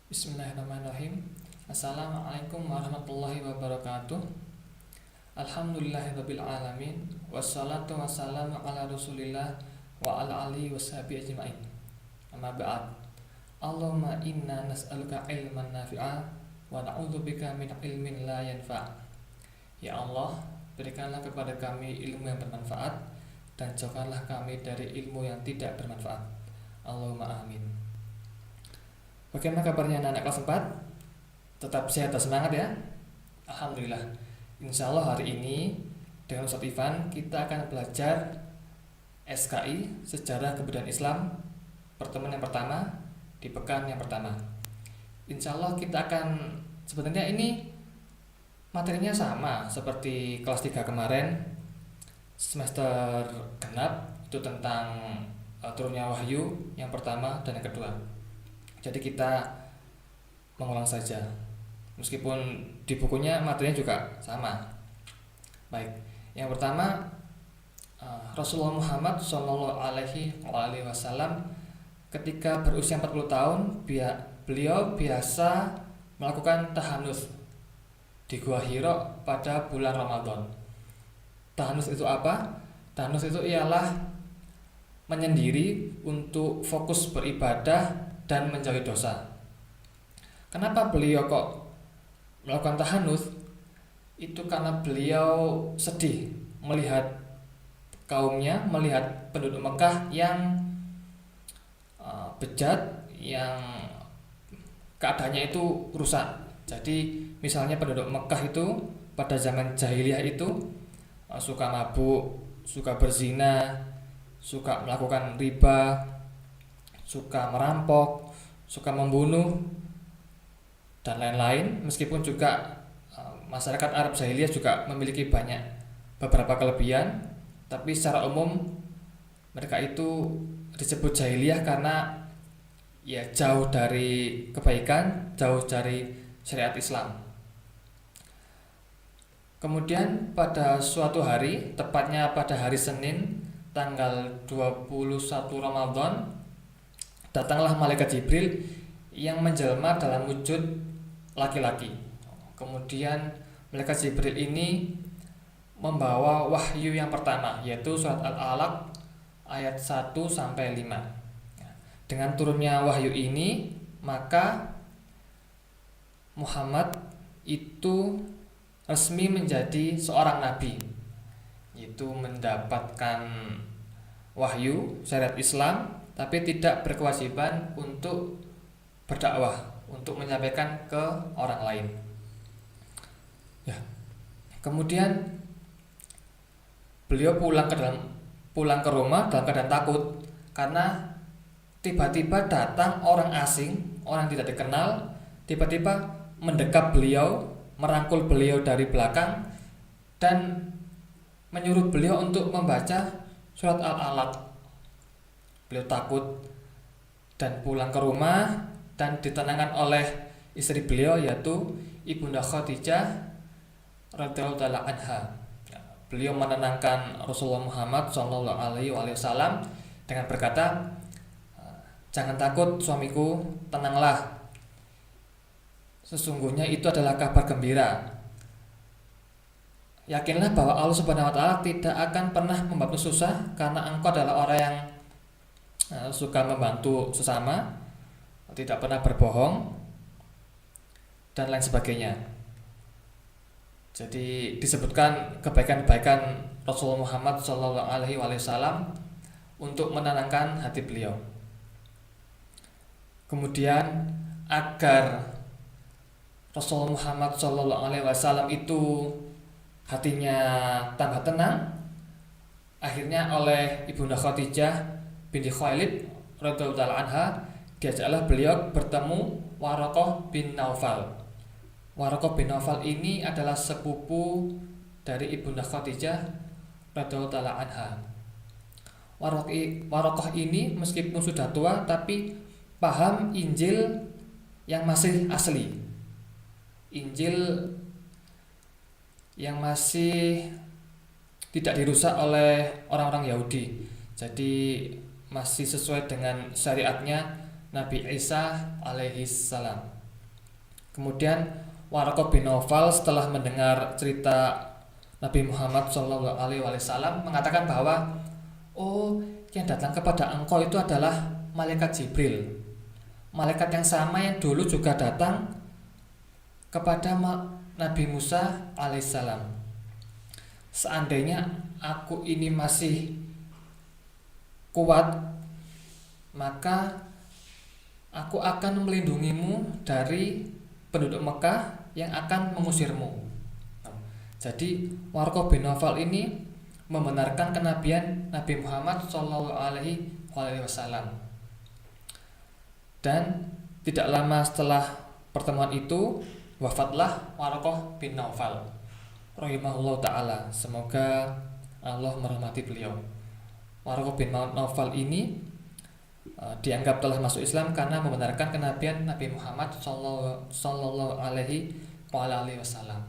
Bismillahirrahmanirrahim. Assalamualaikum warahmatullahi wabarakatuh. Alhamdulillahirabbil alamin. Wassalatu wassalamu ala Rasulillah wa ala alihi washabihi ajmain. Amma ba'd. Allahumma inna nas'aluka ilman nafi'a wa na'udzubika min ilmin la yanfa'. Ya Allah, berikanlah kepada kami ilmu yang bermanfaat dan jauhkanlah kami dari ilmu yang tidak bermanfaat. Allahumma amin. Bagaimana kabarnya anak-anak kelas 4? Tetap sehat dan semangat ya? Alhamdulillah. Insya Allah hari ini dengan Ustaz Ivan kita akan belajar SKI Sejarah Kebudayaan Islam pertemuan yang pertama di pekan yang pertama. Insya Allah kita akan, sebenarnya ini materinya sama seperti kelas 3 kemarin, semester genap, itu tentang turunnya wahyu yang pertama dan yang kedua. Jadi kita mengulang saja, meskipun di bukunya materinya juga sama. Baik, yang pertama, Rasulullah Muhammad Shallallahu Alaihi Wasallam ketika berusia 40 tahun beliau biasa melakukan tahanus di Gua Hira pada bulan Ramadan. Tahanus itu apa? Tahanus itu ialah menyendiri untuk fokus beribadah dan menjauhi dosa. Kenapa beliau kok melakukan tahanus? Itu karena beliau sedih melihat kaumnya, melihat penduduk Mekah yang bejat, yang keadaannya itu rusak. Jadi misalnya penduduk Mekah itu pada zaman jahiliyah itu suka mabuk, suka berzina, suka melakukan riba, suka merampok, suka membunuh, dan lain-lain. Meskipun juga masyarakat Arab jahiliyah juga memiliki beberapa kelebihan, tapi secara umum mereka itu disebut jahiliyah karena ya jauh dari kebaikan, jauh dari syariat Islam. Kemudian pada suatu hari, tepatnya pada hari Senin tanggal 21 Ramadan, datanglah malaikat Jibril yang menjelma dalam wujud laki-laki. Kemudian malaikat Jibril ini membawa wahyu yang pertama, yaitu surat Al-Alaq ayat 1 sampai 5. Dengan turunnya wahyu ini, maka Muhammad itu resmi menjadi seorang nabi, yaitu mendapatkan wahyu syariat Islam, tapi tidak berkewajiban untuk berdakwah, untuk menyampaikan ke orang lain. Ya. Kemudian beliau pulang ke rumah dalam keadaan takut karena tiba-tiba datang orang asing, orang yang tidak dikenal, tiba-tiba mendekap beliau, merangkul beliau dari belakang dan menyuruh beliau untuk membaca surat Al-Alaq. Beliau takut dan pulang ke rumah dan ditenangkan oleh istri beliau, yaitu Ibunda Khadijah radhiyallahu taala anha. Beliau menenangkan Rasulullah Muhammad sallallahu alaihi wasallam dengan berkata, "Jangan takut suamiku, tenanglah. Sesungguhnya itu adalah kabar gembira. Yakinlah bahwa Allah Subhanahu wa taala tidak akan pernah membuatmu susah karena engkau adalah orang yang suka membantu sesama, tidak pernah berbohong, dan lain sebagainya." Jadi disebutkan kebaikan-kebaikan Rasulullah Muhammad Shallallahu Alaihi Wasallam untuk menenangkan hati beliau. Kemudian agar Rasulullah Muhammad Shallallahu Alaihi Wasallam itu hatinya tambah tenang, akhirnya oleh Ibunda Khadijah binti Khuwailid radhiyallahu taala anha diajaklah beliau bertemu Waraqah bin Naufal. Waraqah bin Naufal ini adalah sepupu dari Ibunda Khadijah radhiyallahu taala anha. Waraqah ini meskipun sudah tua tapi paham Injil yang masih asli, Injil yang masih tidak dirusak oleh orang-orang Yahudi. Jadi masih sesuai dengan syariatnya Nabi Isa alaihi salam. Kemudian Waraqah bin Naufal setelah mendengar cerita Nabi Muhammad SAW mengatakan bahwa oh, yang datang kepada engkau itu adalah malaikat Jibril, malaikat yang sama yang dulu juga datang kepada Nabi Musa alaihissalam. Seandainya aku ini masih kuat, maka aku akan melindungimu dari penduduk Mekah yang akan mengusirmu. Jadi Waraqah bin Naufal ini membenarkan kenabian Nabi Muhammad SAW. Dan tidak lama setelah pertemuan itu wafatlah Waraqah bin Naufal rahimahullah ta'ala, semoga Allah merahmati beliau. Waraqah bin Naufal ini dianggap telah masuk Islam karena membenarkan kenabian Nabi Muhammad sallallahu alaihi wasallam.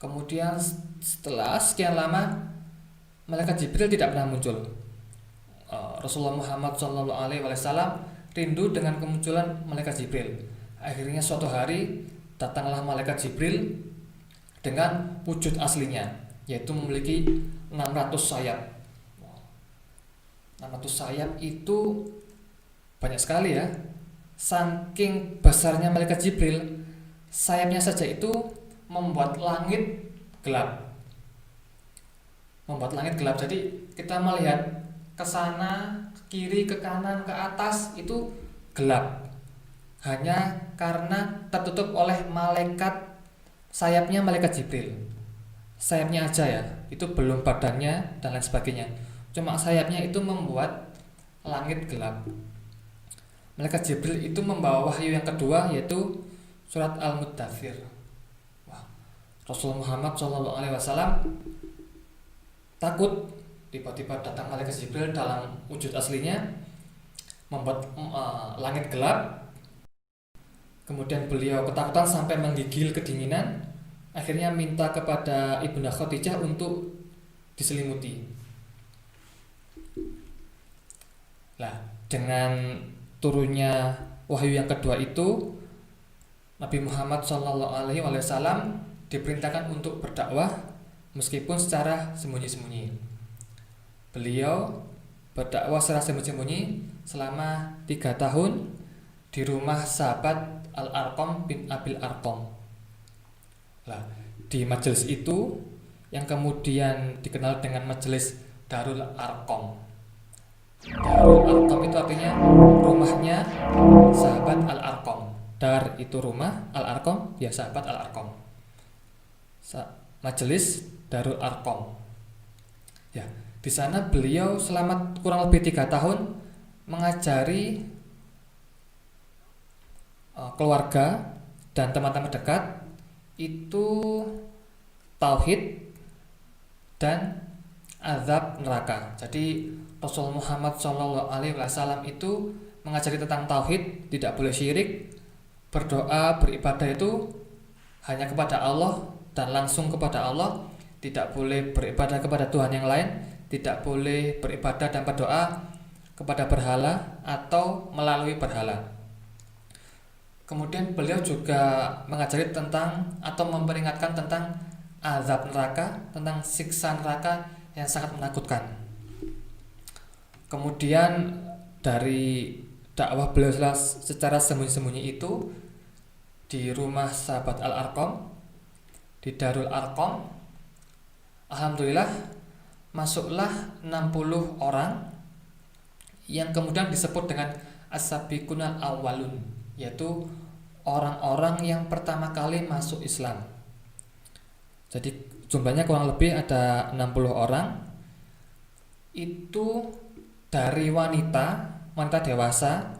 Kemudian setelah sekian lama malaikat Jibril tidak pernah muncul. Rasulullah Muhammad sallallahu alaihi wasallam rindu dengan kemunculan malaikat Jibril. Akhirnya suatu hari datanglah malaikat Jibril dengan wujud aslinya, yaitu memiliki 600 sayap. 600 sayap itu banyak sekali ya. Saking besarnya malaikat Jibril, sayapnya saja itu membuat langit gelap. Jadi kita melihat ke sana, ke kiri, ke kanan, ke atas itu gelap. Hanya karena tertutup oleh sayapnya malaikat Jibril. Sayapnya aja ya, itu belum badannya dan lain sebagainya. Cuma sayapnya itu membuat langit gelap. Malaikat Jibril itu membawa wahyu yang kedua, yaitu surat Al-Muddathir. Rasulullah Muhammad SAW takut, tiba-tiba datang malaikat Jibril dalam wujud aslinya, membuat langit gelap. Kemudian beliau ketakutan sampai menggigil kedinginan. Akhirnya minta kepada Ibunda Khadijah untuk diselimuti. Nah, dengan turunnya wahyu yang kedua itu, Nabi Muhammad SAW diperintahkan untuk berdakwah meskipun secara sembunyi-sembunyi. Beliau berdakwah secara sembunyi-sembunyi selama 3 tahun di rumah sahabat Al-Arqam bin Abil Arqam. Nah, di majelis itu yang kemudian dikenal dengan majelis Darul Arqam. Darul Arqam itu artinya rumahnya sahabat Al-Arqam. Dar itu rumah, Al-Arqam ya sahabat Al-Arqam. Majelis Darul Arqam. Ya, di sana beliau selama kurang lebih 3 tahun mengajari keluarga dan teman-teman dekat itu tauhid dan azab neraka. Jadi Rasulullah Muhammad SAW itu mengajari tentang tauhid, tidak boleh syirik, berdoa, beribadah itu hanya kepada Allah dan langsung kepada Allah, tidak boleh beribadah kepada Tuhan yang lain, tidak boleh beribadah dan berdoa kepada berhala atau melalui berhala. Kemudian beliau juga mengajari tentang atau memperingatkan tentang azab neraka, tentang siksa neraka yang sangat menakutkan. Kemudian dari dakwah beliau secara sembunyi-sembunyi itu di rumah sahabat Al-Arqam, di Darul Arqam, alhamdulillah masuklah 60 orang yang kemudian disebut dengan as-sabiqunal awwalun, yaitu orang-orang yang pertama kali masuk Islam. Jadi jumlahnya kurang lebih ada 60 orang. Itu dari wanita dewasa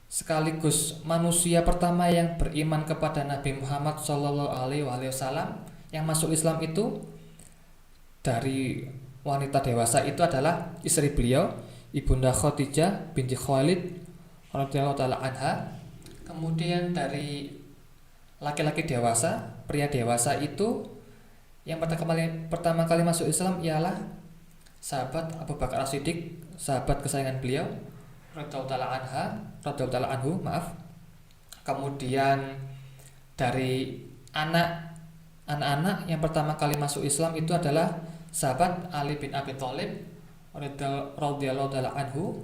sekaligus manusia pertama yang beriman kepada Nabi Muhammad SAW yang masuk Islam itu. Dari wanita dewasa itu adalah istri beliau, Ibunda Khadijah binti Khuwailid radhiyallahu taala anha. Kemudian dari laki-laki dewasa, pria dewasa itu yang pertama kali masuk Islam ialah sahabat Abu Bakar As-Siddiq, sahabat kesayangan beliau radhiyallahu taala anhu. Kemudian Dari anak-anak yang pertama kali masuk Islam itu adalah sahabat Ali bin Abi Thalib radhiyallahu taala anhu,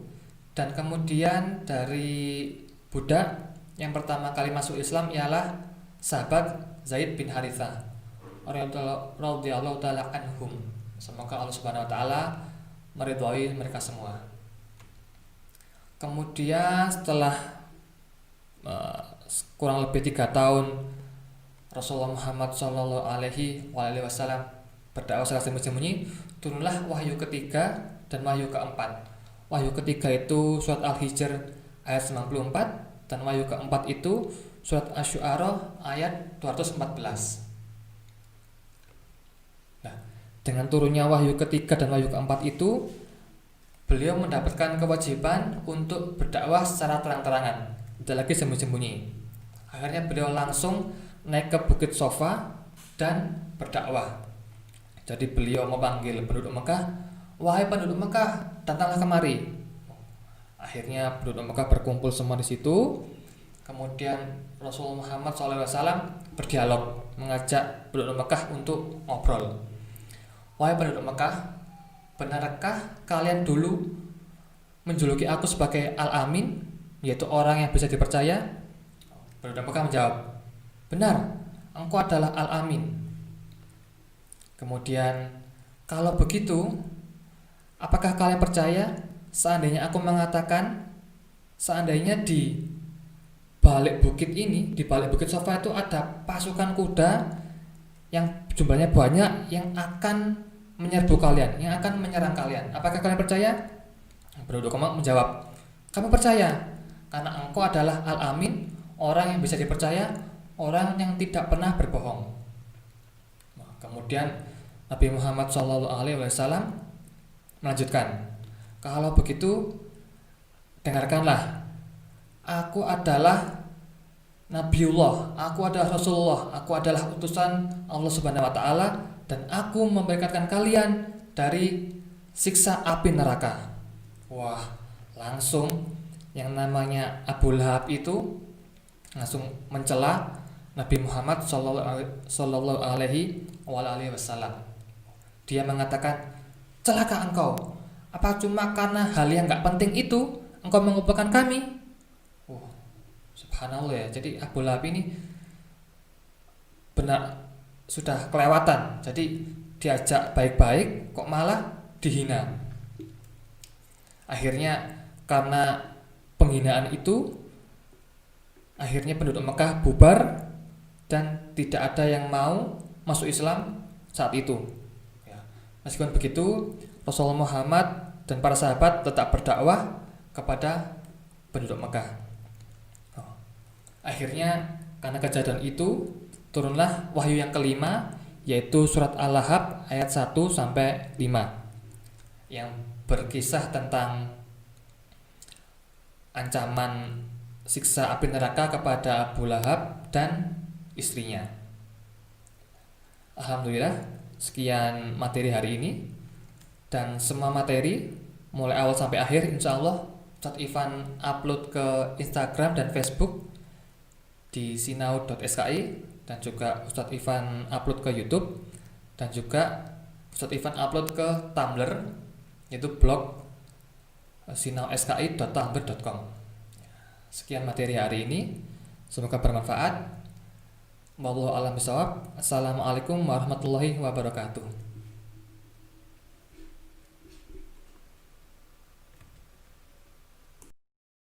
dan kemudian dari budak yang pertama kali masuk Islam ialah sahabat Zaid bin Harithah radhiyallahu taala anhum. Semoga Allah Subhanahu wa taala meridhai mereka semua. Kemudian setelah kurang lebih 3 tahun Rasulullah Muhammad Shallallahu Alaihi Wasallam berdakwah secara sembunyi-sembunyi, turunlah wahyu ketiga dan wahyu keempat. Wahyu ketiga itu surat Al-Hijr ayat 94, dan wahyu keempat itu surat Asy-Syu'ara ayat 214. Nah, dengan turunnya wahyu ketiga dan wahyu keempat itu, beliau mendapatkan kewajiban untuk berdakwah secara terang-terangan, tidak lagi sembunyi-sembunyi. Akhirnya beliau langsung naik ke Bukit Sofa dan berdakwah. Jadi beliau memanggil penduduk Mekah, "Wahai penduduk Mekah, datanglah kemari." Akhirnya penduduk Mekah berkumpul semua di situ. Kemudian Rasulullah Muhammad SAW berdialog, mengajak penduduk Mekah untuk ngobrol. "Wahai penduduk Mekah, benarkah kalian dulu menjuluki aku sebagai Al-Amin, yaitu orang yang bisa dipercaya?" Penduduk Mekah menjawab, "Benar, engkau adalah Al-Amin." Kemudian, "Kalau begitu, apakah kalian percaya seandainya aku mengatakan seandainya di balik bukit ini, di balik Bukit Sofa itu ada pasukan kuda yang jumlahnya banyak yang akan menyerbu kalian, yang akan menyerang kalian. Apakah kalian percaya?" Penduduk Mekah menjawab, "Kami percaya, karena engkau adalah Al-Amin, orang yang bisa dipercaya, orang yang tidak pernah berbohong." Kemudian Nabi Muhammad SAW melanjutkan, "Kalau begitu, dengarkanlah, aku adalah Nabiullah, aku adalah Rasulullah, aku adalah utusan Allah Subhanahu wa taala, dan aku memberikan kalian dari siksa api neraka." Wah, langsung yang namanya Abu Lahab itu langsung mencela Nabi Muhammad Sallallahu Alaihi Wasallam. Dia mengatakan, "Celaka engkau, apa cuma karena hal yang gak penting itu engkau mengumpulkan kami?" Subhanallah ya. Jadi Abu Lahab ini benar sudah kelewatan. Jadi diajak baik-baik kok malah dihina. Akhirnya karena penghinaan itu, akhirnya penduduk Mekah bubar dan tidak ada yang mau masuk Islam saat itu. Meskipun begitu, Rasulullah Muhammad dan para sahabat tetap berdakwah kepada penduduk Mekah. Akhirnya karena kejadian itu, turunlah wahyu yang kelima, yaitu surat Al-Lahab ayat 1-5 yang berkisah tentang ancaman siksa api neraka kepada Abu Lahab dan istrinya. Alhamdulillah, sekian materi hari ini, dan semua materi mulai awal sampai akhir insya Allah Ustadz Ivan upload ke Instagram dan Facebook di sinau.ski, dan juga Ustadz Ivan upload ke YouTube, dan juga Ustadz Ivan upload ke Tumblr, yaitu blog sinauski.tumblr.com. Sekian materi hari ini, semoga bermanfaat. Wallahu a'lam bishawab. Assalamualaikum warahmatullahi wabarakatuh.